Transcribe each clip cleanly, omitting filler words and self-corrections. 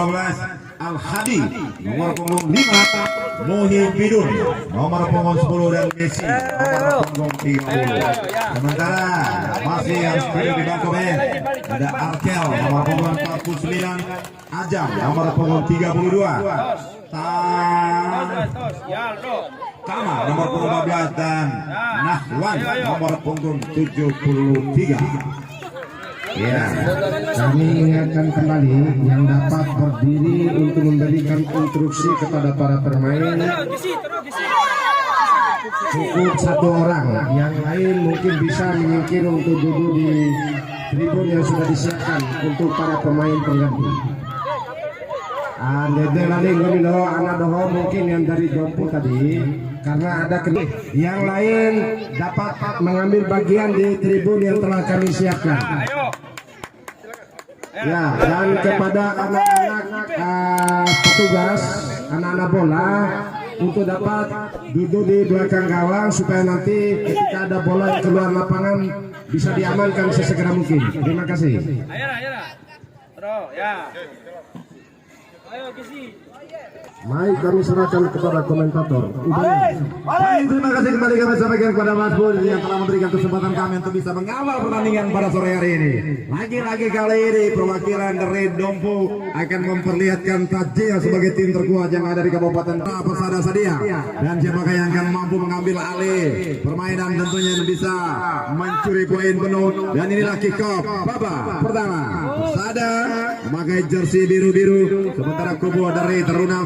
12 Al-Hadi, nomor punggung 5 Muhibidun, nomor punggung 10 dan Messi, nomor punggung 30. Sementara masih yang seperti di bangku Ben ada Arkel, nomor punggung 49, Ajam, nomor punggung 32, Tama, nomor punggung 15 dan Nahwan, nomor punggung 73. Ya, kami ingatkan kembali yang dapat berdiri untuk memberikan instruksi kepada para pemain cukup satu orang, yang lain mungkin bisa menyingkir untuk duduk di tribun yang sudah disiapkan untuk para pemain pengganti. Anak doho mungkin yang dari Dompu tadi karena ada yang lain dapat mengambil bagian di tribun yang telah kami siapkan. Ya, dan kepada anak-anak petugas, anak-anak bola untuk dapat duduk di belakang gawang supaya nanti ketika ada bola yang keluar lapangan bisa diamankan sesegera mungkin. Terima kasih. Mari kami serahkan kepada komentator. Baik, terima kasih kembali kami sampaikan kepada Mas Bud yang telah memberikan kesempatan kami untuk bisa mengawal pertandingan pada sore hari ini. Lagi-lagi kali ini perwakilan dari Dompu akan memperlihatkan Tajia sebagai tim terkuat yang ada di Kabupaten Persada Sadia. Dan siapakah yang akan mampu mengambil alih permainan tentunya yang bisa mencuri poin penuh. Dan inilah kick off babak pertama. Persada memakai jersey biru-biru, sementara kubu dari Teruna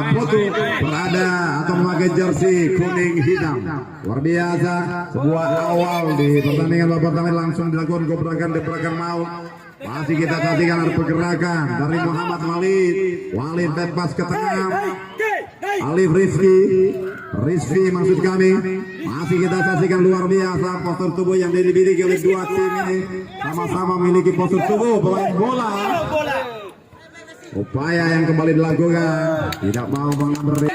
Foto berada atau memakai jersey kuning hitam. Luar biasa, sebuah awal di pertandingan babak pertama langsung dilakukan gebrakan maut. Masih kita saksikan ada pergerakan dari Muhammad Walid bebas ke tengah. Alif Rizky maksud kami. Masih kita saksikan luar biasa postur tubuh yang dimiliki oleh dua tim ini. Sama-sama memiliki postur tubuh pemain bola. Upaya yang kembali dilakukan, tidak mau mengambil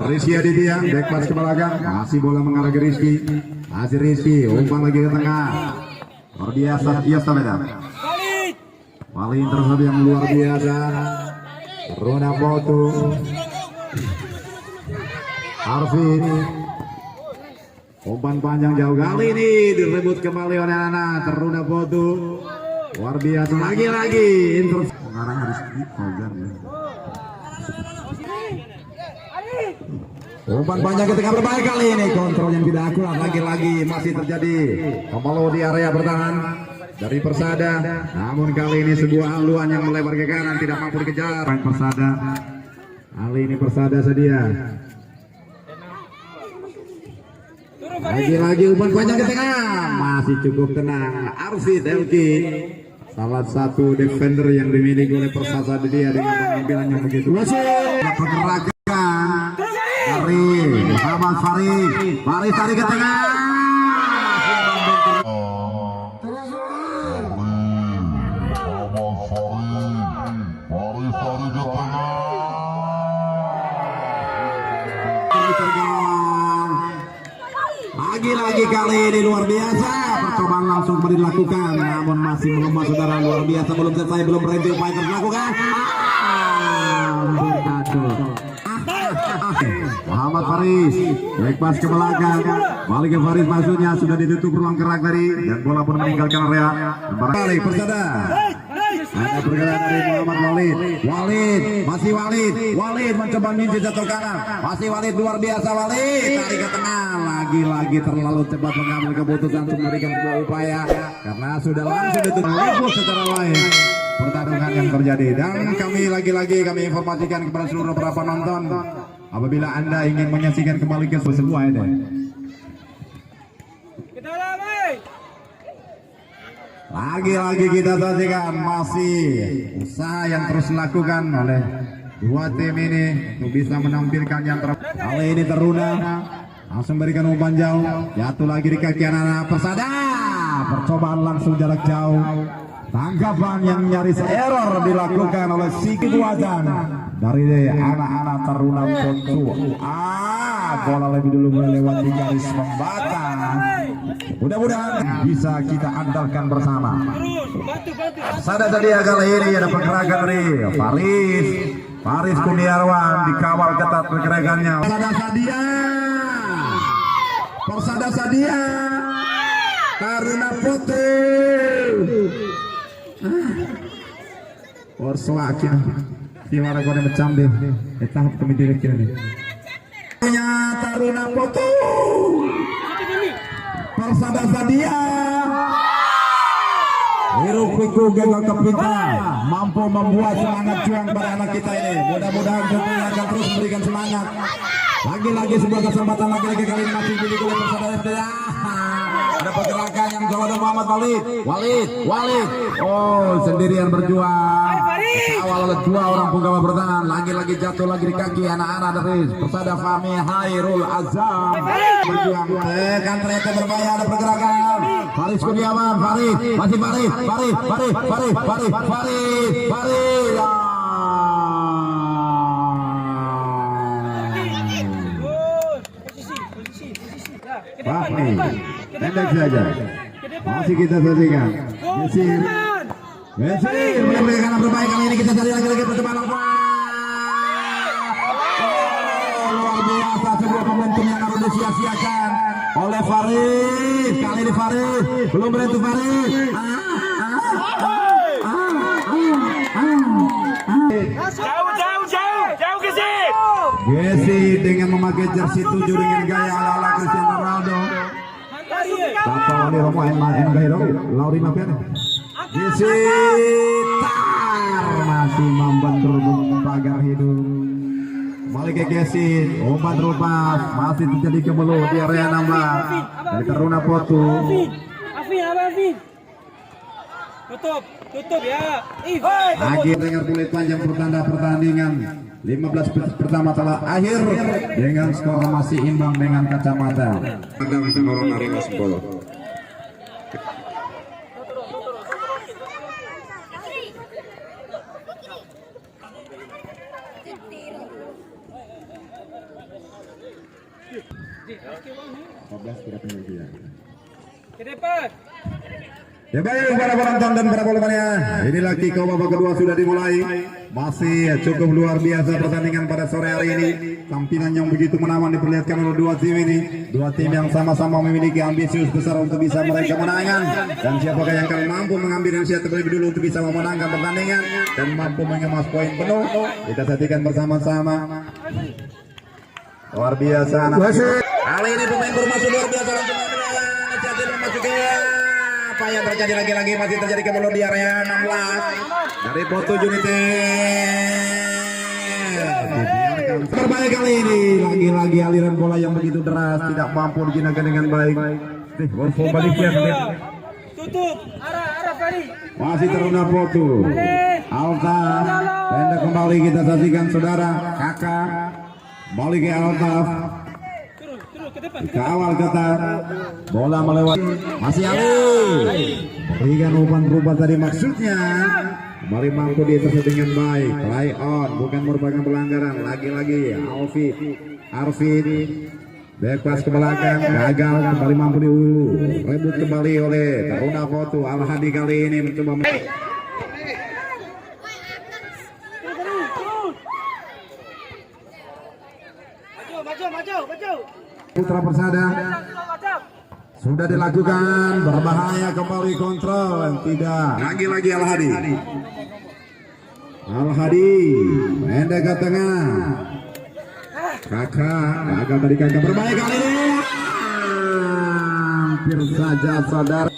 Rizky Aditya, back pass ke belakang, masih bola mengarah ke Rizky, masih Rizky, umpan lagi ke tengah, luar biasa, iya Stameda, paling terhadap yang luar biasa, Rona Foto, Arvin, umpan panjang jauh kali ini direbut kembali oleh anak Rona Foto. Luar biasa lagi-lagi mengarah Rizky Fauzan. Umpan panjang ketika berbahaya kali ini, kontrol yang tidak akurat lagi-lagi masih terjadi. Kembali di area bertahan dari Persada, namun kali ini sebuah haluan yang melebar ke kanan tidak mampu dikejar Persada. Kali ini Persada Sadia. Lagi-lagi umpan panjang ke tengah, masih cukup tenang. Arfi Delki, salah satu defender yang dimiliki oleh Persada dia dengan pengambilan yang begitu. Pergerakan dari Muhammad Faris tarik ke tengah. Lagi-lagi kali ini luar biasa, percobaan langsung dilakukan, namun masih mengemas saudara, luar biasa, belum selesai, belum berhenti upaya dilakukan. Muhammad Faris, back pass ke belakang, balik ke Faris, maksudnya sudah ditutup ruang gerak tadi dan bola pun meninggalkan area. Balik Persada. Ada pergerakan dari Muhammad Walid mencoba ninja jatuh kanan, masih Walid luar biasa, Walid tarik ke tengah, lagi-lagi terlalu cepat mengambil keputusan untuk memberikan sebuah upaya karena sudah langsung ditutup secara lain pertarungan yang terjadi. Dan kami lagi-lagi kami informasikan kepada seluruh para penonton, apabila Anda ingin menyaksikan kembali ke sebuah ini. Lagi-lagi kita saksikan masih usaha yang terus dilakukan oleh dua tim ini untuk bisa menampilkan yang terbaik. Kali ini Teruna langsung berikan umpan jauh, jatuh lagi di kaki anak Persada. Percobaan langsung jarak jauh, tanggapan yang nyaris error dilakukan oleh Siki Buazan dari anak-anak Teruna Ponsu. Bola lebih dulu melewati garis pembatas. Mudah-mudahan bisa kita andalkan bersama. Bantu. Sada sadia kali ini ada pergerakan dari Faris Kurniawan dikawal ketat pergerakannya. Persada Sadia Taruna Putih Orsoakin Tiwara kone macam deh tahap kami direktur ini punya Taruna Putih Persada Sadia Hiruk pikuk gagal kepita mampu membuat semangat juang pada anak kita ini. Mudah-mudahan tentunya akan terus memberikan semangat. Lagi-lagi sebuah kesempatan lagi-lagi kali ini masih dimiliki oleh Persada Sadia. Ada pergerakan yang coba dari Muhammad Walid. Oh, sendirian berjuang. Awal oleh dua orang punggawa bertahan. Lagi-lagi jatuh lagi di kaki anak-anak dari Persada Fahmi Hairul Azam. Berjuang. Tekan ternyata berbahaya ada pergerakan. Faris Kurniawan, masih Faris. Posisi. Pendek saja. Masih kita saksikan. Mesir memberikan yang terbaik kali ini kita cari lagi pertemuan. Luar biasa sebuah momentum yang harus disia-siakan oleh Faris. Kali ini Faris belum berhentu Faris. Jauh ke sini. Gesi dengan memakai jersey 7 dengan gaya ala-ala Cristiano Ronaldo. Tanpa oleh Romo M. Gairo, Lauri Mafian. Gesi masih membentur pagar hidung. Balik ke Gesi, obat rupas masih terjadi kemelut di area 16 dari Taruna Potu. Afin. Tutup ya. Lagi dengar kulit panjang pertanda pertandingan 15 menit pertama telah akhir dengan skor masih imbang dengan kacamata. Pandang orang Arema Solo. Ke depan. Ya baik para penonton dan para bola inilah kick off babak kedua sudah dimulai. Masih cukup luar biasa pertandingan pada sore hari ini. Tampilan yang begitu menawan diperlihatkan oleh dua tim ini. Dua tim yang sama-sama memiliki ambisius besar untuk bisa meraih kemenangan. Dan siapakah yang akan mampu mengambil inisiatif terlebih dulu untuk bisa memenangkan pertandingan dan mampu mengemas poin penuh. Kita saksikan bersama-sama. Luar biasa. Kali ini pemain bermaksud luar biasa langsung inisiatif memasuki. Apa yang terjadi lagi-lagi masih terjadi kemelut di area 16 dari Potu United. Berbahaya kali ini lagi-lagi aliran bola yang begitu deras tidak mampu digunakan dengan baik. Tutup. Arah Fari. Masih Taruna Potu. Alta pendek kembali kita saksikan saudara kakak balik ke Altaf. Ke depan. Kawal ketat bola melewati masih Ali berikan umpan tadi maksudnya kembali mampu diintercept dengan baik. Play on bukan merupakan pelanggaran. Lagi-lagi Arvin back pass ke belakang gagal kembali mampu direbut kembali oleh Taruna Potu. Al-Hadi kali ini mencoba Maju. Putra Persada sudah dilakukan berbahaya kembali kontrol tidak lagi-lagi Al-Hadi pendek ke tengah kakak berbahaya kali ini hampir saja saudara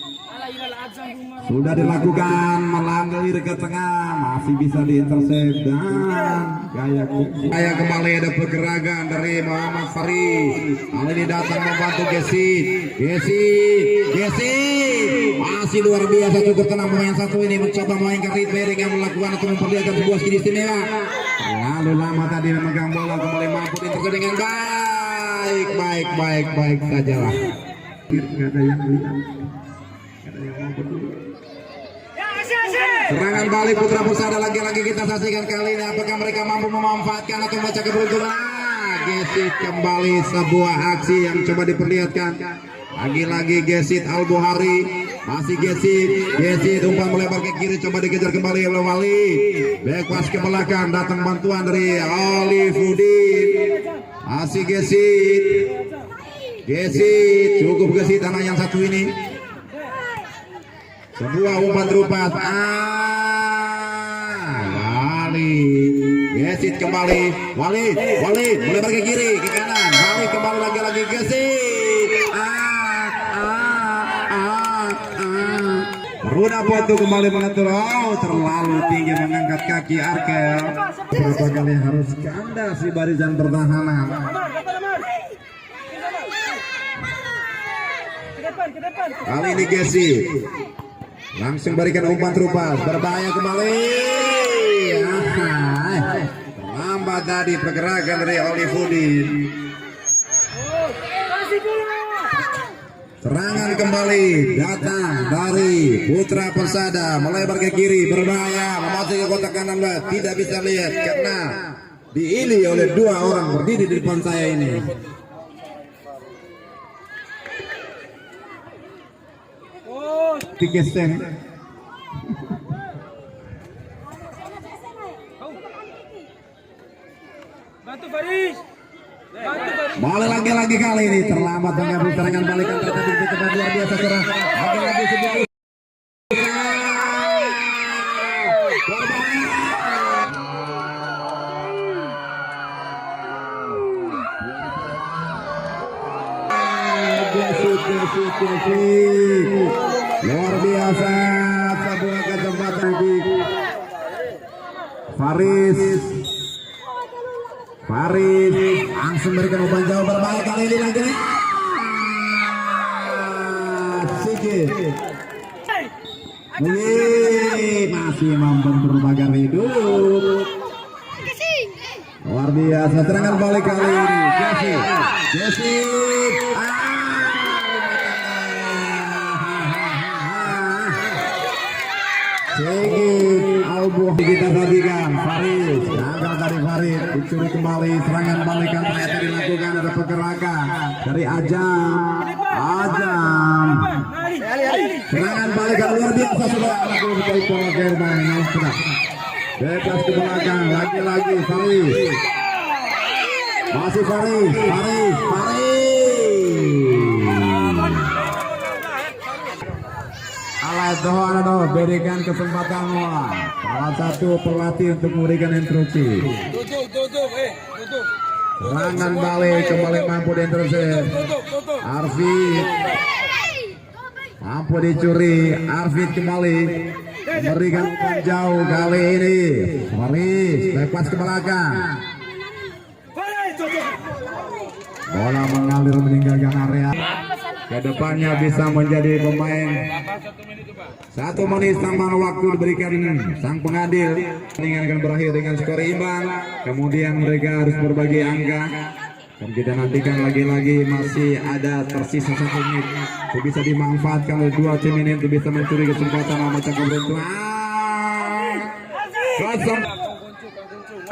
sudah dilakukan melanggar ke tengah masih bisa diintercept dan gaya kembali ada pergerakan dari Muhammad Faris. Kali ini datang membantu Gesi masih luar biasa cukup tenang pemain satu ini mencoba memainkan ritme yang melakukan atau memperlihatkan sebuah skill istimewa. Lalu lama tadi memegang bola kembali mampu diintercept dengan baik sajalah. Tidak ada yang lihat. Serangan balik Putra Persada lagi-lagi kita saksikan kali ini. Apakah mereka mampu memanfaatkan atau membaca keberuntungan? Gesi kembali sebuah aksi yang coba diperlihatkan Lagi-lagi Gesit Al-Buhari, masih Gesit umpan melebar ke kiri, coba dikejar kembali oleh Wali. Back pass ke belakang, datang bantuan dari Alifudin. Masih Gesit cukup Gesit anak yang satu ini. Sebuah umpan terupas. Wali. Gesit kembali. Wali melebar ke kiri, ke kanan. Wali kembali lagi Gesit. Ruda Potu kembali mengatur. Oh, terlalu tinggi mengangkat kaki Arkel. Berapa kali harus kandas di barisan pertahanan. Ke depan. Kali ini Gesit langsung berikan umpan terupas, berbahaya kembali. Terlambat tadi pergerakan dari Olivudin. Kasih bola. Serangan kembali datang dari Putra Persada, melebar ke kiri, berbahaya, memasuki kotak kanan, tidak bisa lihat karena diili oleh dua orang berdiri di depan saya ini. Oh, Tikesen. bantu Faris. Boleh lagi kali ini terlambat mengambil serangan balikan terjadi di tempat luar biasa serang. Lagi sebuah luar biasa, sebuah kesempatan di Faris langsung berikan umpan jauh, berbahaya kali ini lagi nih. Sigit masih mampu berbagai hidup. Luar biasa serangan balik kali ini. Jesse Sigit Albu kita sajikan. Faris gagal dari Faris, dicuri kembali, serangan balikan ternyata dilakukan, ada pergerakan dari Ajam. Serangan balikan luar biasa sudah lakukan dari pola Germain. Bebas ke belakang, lagi Faris. Masih Faris. Alat berikan kesempatan salah satu pelatih untuk memberikan instruksi. Duduk. Serangan balik kembali mampu diintercept. Arvid mampu dicuri. Arvid kembali memberikan umpan jauh kali ini. Faris lepas ke belakang. Bola mengalir meninggalkan area. Kedepannya bisa menjadi pemain 1 menit tambah waktu diberikan sang pengadil. Pertandingan akan berakhir dengan skor imbang. Kemudian mereka harus berbagi angka. Dan kita nantikan lagi masih ada tersisa 1 menit. Itu bisa dimanfaatkan oleh dua tim ini untuk bisa mencuri kesempatan memecah keberuntungan. Kosong.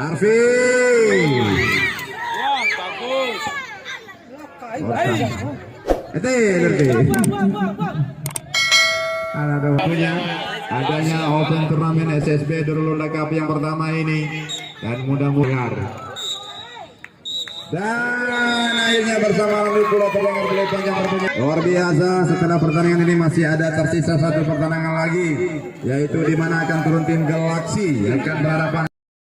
Arvin. Ada waktunya adanya open turnamen SSB Darul Cup yang pertama ini, dan mudah-mudahan dan akhirnya bersama Ramli Pulau Terdengar Belai Panjang berpunya luar biasa. Setelah pertandingan ini masih ada tersisa 1 pertandingan lagi, yaitu di mana akan turun tim Galaxy yang akan berhadapan